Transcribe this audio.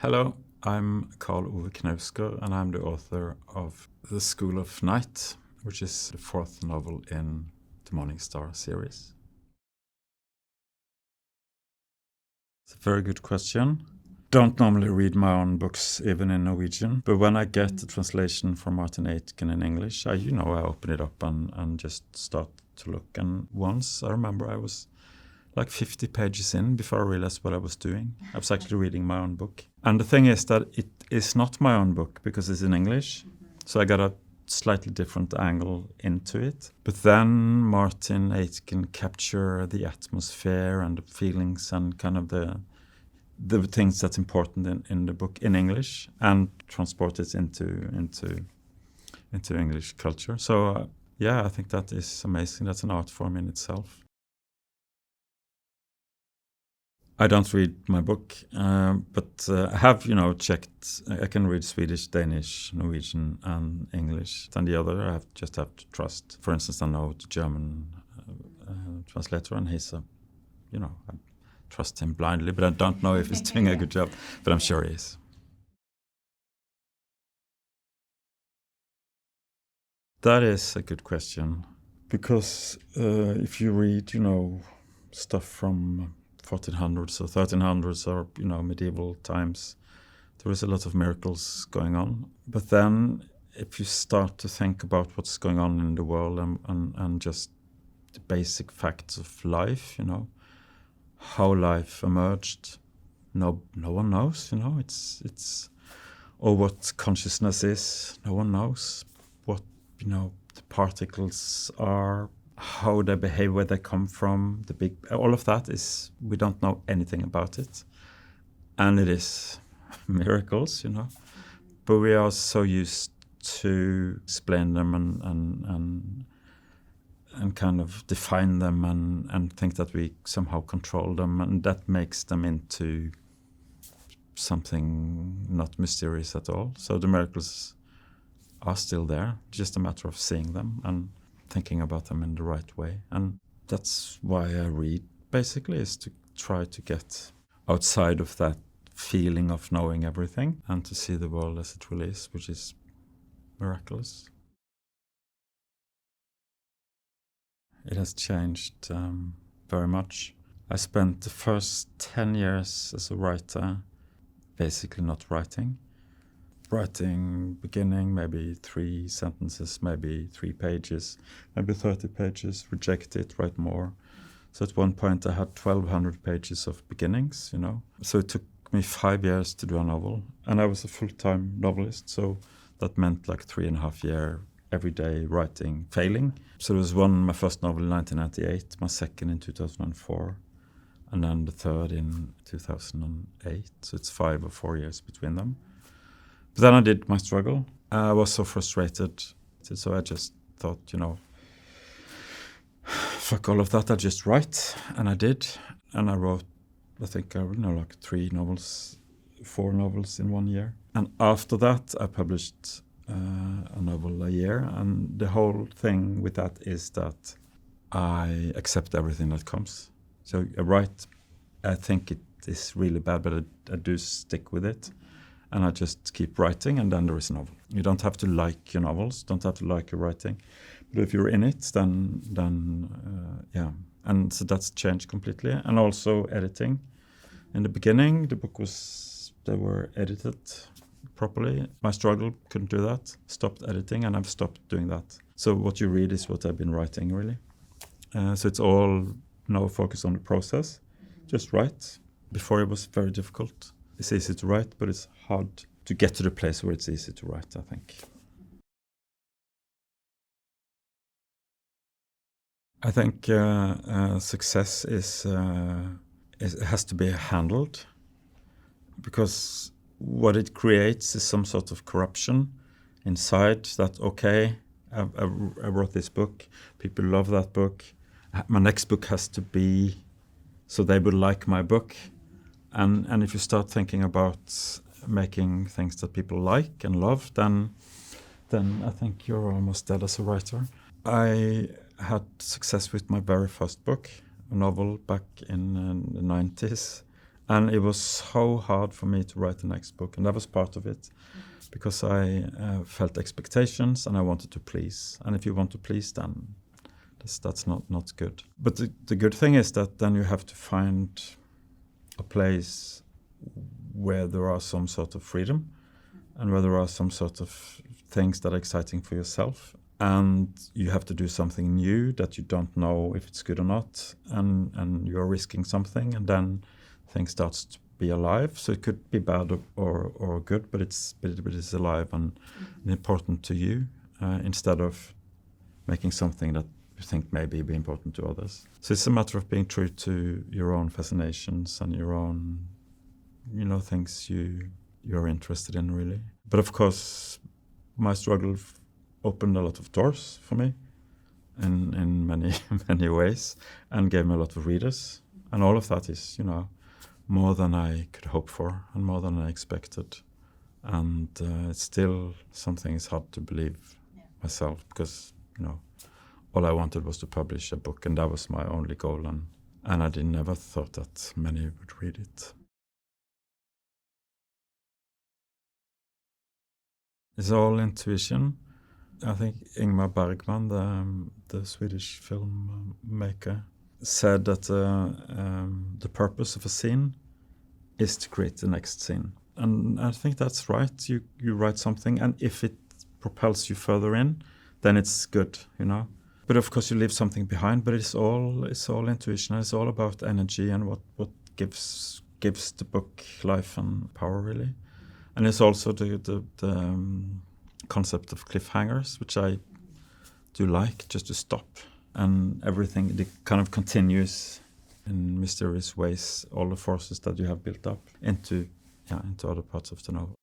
Hello, I'm Karl Ove Knausgaard, and I'm the author of The School of Night, which is the fourth novel in the Morning Star series. It's a very good question. Don't normally read my own books, even in Norwegian, but when I get the translation from Martin Aitken in English, I open it up and just start to look. And once I remember I was like 50 pages in before I realized what I was doing. I was actually reading my own book. And the thing is that it is not my own book because it's in English. So I got a slightly different angle into it. But then Martin Aitken capture the atmosphere and the feelings and kind of the things that's important in the book in English and transport it into English culture. So I think that is amazing. That's an art form in itself. I don't read my book, but I have, checked. I can read Swedish, Danish, Norwegian, and English. And the other, I just have to trust. For instance, I know the German translator, and he's I trust him blindly, but I don't know if he's doing a good job. But I'm sure he is. That is a good question, because if you read, stuff from 1400s or 1300s or medieval times, there is a lot of miracles going on. But then if you start to think about what's going on in the world and just the basic facts of life, how life emerged, no one knows. It's or what consciousness is, no one knows. What the particles are, how they behave, where they come from, all of that is, we don't know anything about it. And it is miracles, But we are so used to explain them and kind of define them and think that we somehow control them, and that makes them into something not mysterious at all. So the miracles are still there, just a matter of seeing them and thinking about them in the right way. And that's why I read, basically, is to try to get outside of that feeling of knowing everything and to see the world as it really is, which is miraculous. It has changed very much. I spent the first 10 years as a writer basically not writing. Writing beginning, maybe 3 sentences, maybe 3 pages, maybe 30 pages, reject it, write more. So at one point I had 1,200 pages of beginnings, So it took me 5 years to do a novel. And I was a full-time novelist, so that meant like 3.5 years every day writing, failing. So there was my first novel in 1998, my second in 2004, and then the third in 2008. So it's 5 or 4 years between them. But then I did my struggle. I was so frustrated. So I just thought, fuck all of that, I'll just write. And I did. And I wrote, I think, like 4 novels in 1 year. And after that, I published a novel a year. And the whole thing with that is that I accept everything that comes. So I write, I think it is really bad, but I do stick with it. And I just keep writing, and then there is a novel. You don't have to like your novels, don't have to like your writing. But if you're in it, then. And so that's changed completely. And also editing. In the beginning, they were edited properly. My struggle couldn't do that. Stopped editing, and I've stopped doing that. So what you read is what I've been writing, really. So it's all now focused on the process. Just write. Before it was very difficult. It's easy to write, but it's hard to get to the place where it's easy to write, I think. I think success has to be handled, because what it creates is some sort of corruption inside that, okay, I wrote this book, people love that book, my next book has to be so they will like my book. And if you start thinking about making things that people like and love, then I think you're almost dead as a writer. I had success with my very first book, a novel back in the 90s, And it was so hard for me to write the next book, and that was part of it, because I felt expectations and I wanted to please. And if you want to please, then that's not good. But the good thing is that then you have to find a place where there are some sort of freedom and where there are some sort of things that are exciting for yourself. And you have to do something new that you don't know if it's good or not. And you're risking something, and then things starts to be alive. So it could be bad or good, but it's alive and important to you, instead of making something that you think maybe be important to others. So it's a matter of being true to your own fascinations and your own, things you're interested in, really. But of course, my struggle opened a lot of doors for me in many many ways, and gave me a lot of readers. And all of that is, more than I could hope for and more than I expected. And it's still something is hard to believe myself, because, all I wanted was to publish a book, and that was my only goal. And I never thought that many would read it. It's all intuition. I think Ingmar Bergman, the Swedish filmmaker, said that the purpose of a scene is to create the next scene. And I think that's right. You write something, and if it propels you further in, then it's good, But of course you leave something behind, but it's all intuition. It's all about energy and what gives the book life and power, really. And it's also the concept of cliffhangers, which I do like, just to stop. And everything, it kind of continues in mysterious ways, all the forces that you have built up into other parts of the novel.